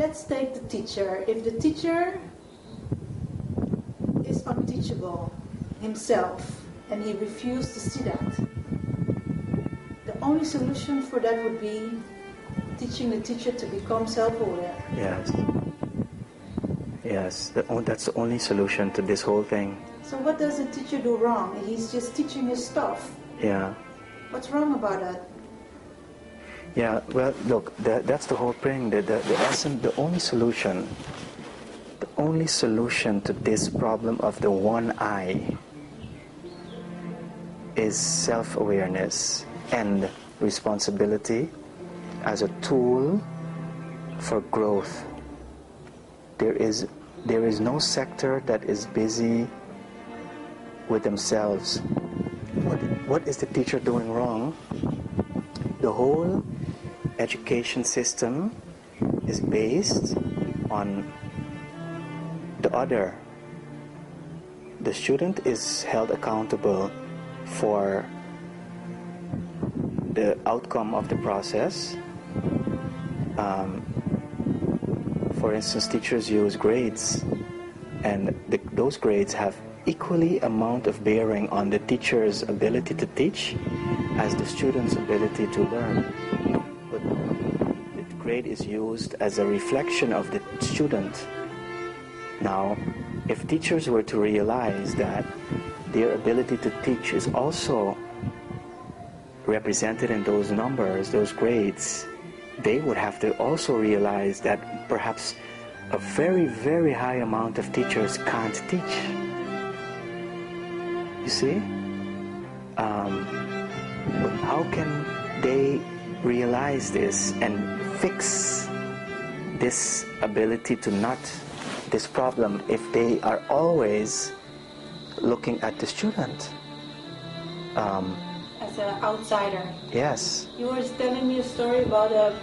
let's take the teacher. If the teacher is unteachable himself and he refused to see that, the only solution for that would be teaching the teacher to become self-aware. Yes. Yes, that's the only solution to this whole thing. So what does the teacher do wrong? He's just teaching his stuff. Yeah. What's wrong about that? Yeah, well, look, that's the whole thing. The essence, the only solution to this problem of the one I is self-awareness and responsibility as a tool for growth. There is no sector that is busy with themselves. What is the teacher doing wrong? The whole education system is based on the other. The student is held accountable for the outcome of the process. For instance, teachers use grades, and those grades have equally amount of bearing on the teacher's ability to teach as the student's ability to learn. But the grade is used as a reflection of the student. Now, if teachers were to realize that their ability to teach is also represented in those numbers, those grades, they would have to also realize that perhaps a very, very high amount of teachers can't teach. You see? How can they realize this and fix this ability to not, this problem, if they are always looking at the student? As an outsider. Yes. You were telling me a story about a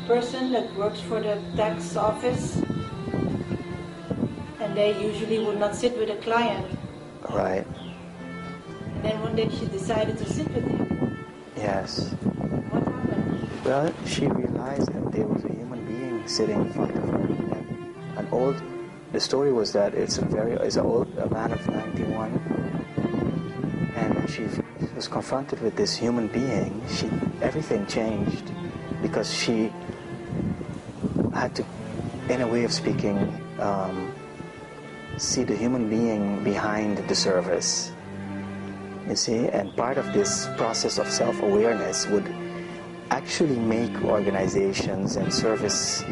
person that works for the tax office, and they usually would not sit with a client. Right. And then one day she decided to sit with him. Yes. What happened? Well, she realized that there was a human being sitting in front of her. The story was that it's a man of 91, and she was confronted with this human being. Everything changed because she had to, in a way of speaking, see the human being behind the service. You see, and part of this process of self-awareness would actually make organizations and service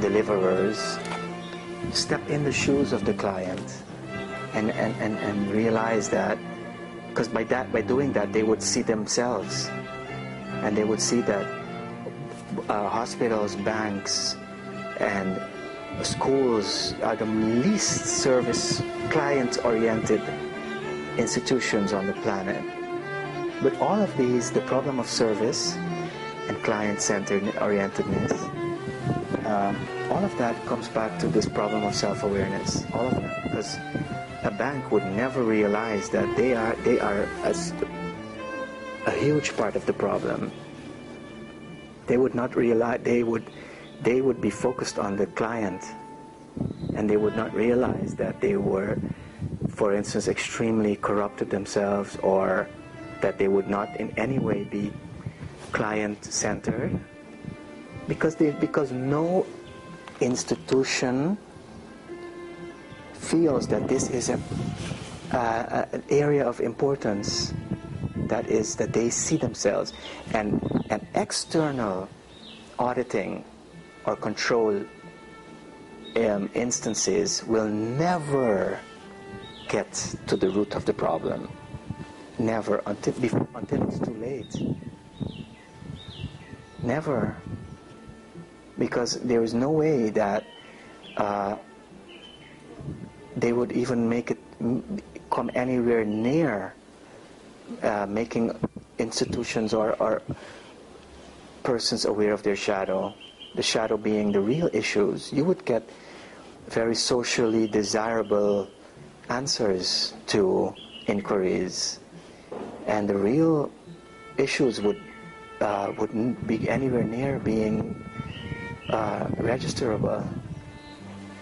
deliverers step in the shoes of the client and realize that, because by doing that they would see themselves, and they would see that hospitals, banks, and schools are the least service client-oriented institutions on the planet. But all of these, the problem of service and client-centered orientedness, all of that comes back to this problem of self-awareness. All of that, because a bank would never realize that they are a huge part of the problem. They would not realize, they would be focused on the client, and they would not realize that they were, for instance, extremely corrupted themselves, or that they would not in any way be client-centered, because no institution feels that this is an area of importance, that is, that they see themselves, and an external auditing or control instances will never get to the root of the problem. Never, until it's too late. Never. Because there is no way that they would even make it come anywhere near making institutions or persons aware of their shadow, the shadow being the real issues. You would get very socially desirable answers to inquiries, and the real issues wouldn't be anywhere near being registerable.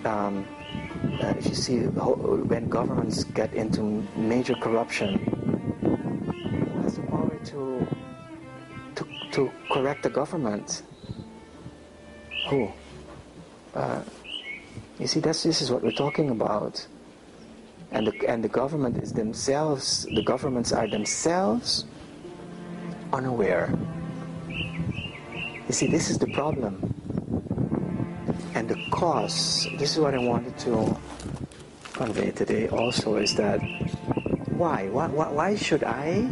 If you see when governments get into major corruption, who has the power to correct the government? Who? You see, this is what we're talking about. And the government is themselves, the governments are themselves unaware. You see, this is the problem. And the cause, this is what I wanted to convey today also, is that why should I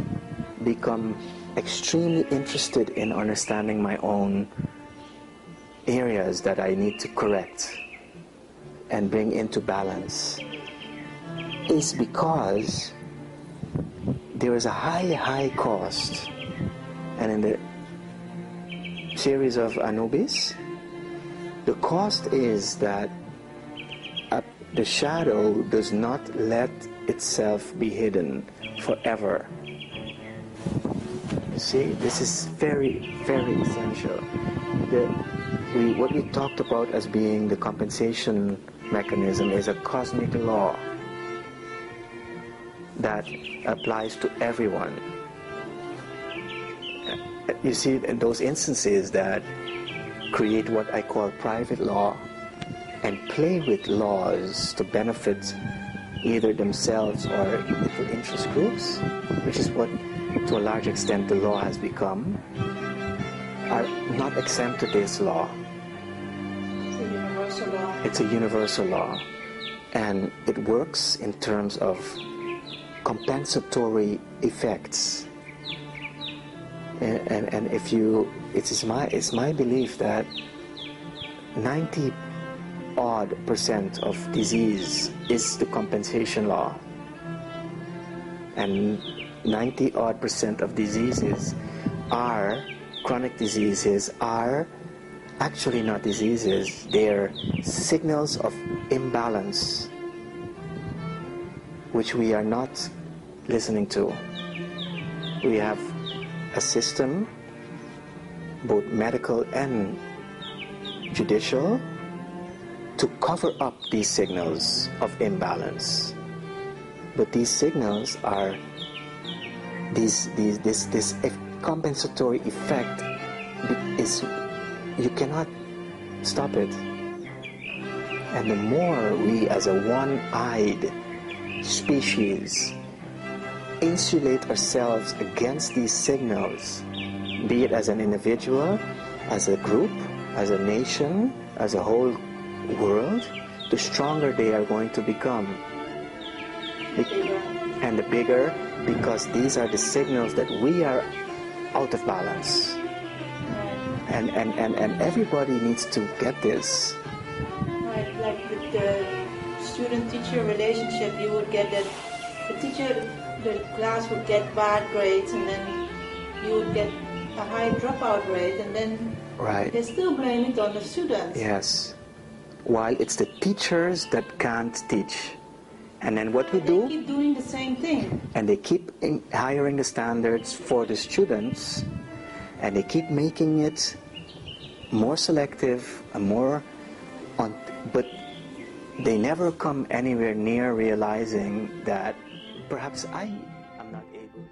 become extremely interested in understanding my own areas that I need to correct and bring into balance? Is because there is a high cost. And in the series of Anubis, the cost is that the shadow does not let itself be hidden forever. You see, this is very, very essential. What we talked about as being the compensation mechanism is a cosmic law that applies to everyone. You see, in those instances that create what I call private law and play with laws to benefit either themselves or little interest groups, which is what to a large extent the law has become, are not exempt to this law. It's a universal law. It's a universal law, and it works in terms of compensatory effects. And if you, it's my belief that 90% of disease is the compensation law, and 90% of diseases are chronic diseases are actually not diseases. They're signals of imbalance which we are not listening to. We have a system, both medical and judicial, to cover up these signals of imbalance. But these signals are this compensatory effect is, you cannot stop it. And the more we as a one-eyed species insulate ourselves against these signals, be it as an individual, as a group, as a nation, as a whole world, the stronger they are going to become. And the bigger, because these are the signals that we are out of balance. And everybody needs to get this. Right, like with the student-teacher relationship, you would get that the class would get bad grades, and then you would get a high dropout rate, and then they still blame it on the students. Yes. While it's the teachers that can't teach. And then what we do? They keep doing the same thing. And they keep hiring the standards for the students, and they keep making it more selective and more but they never come anywhere near realizing that perhaps I am not able to.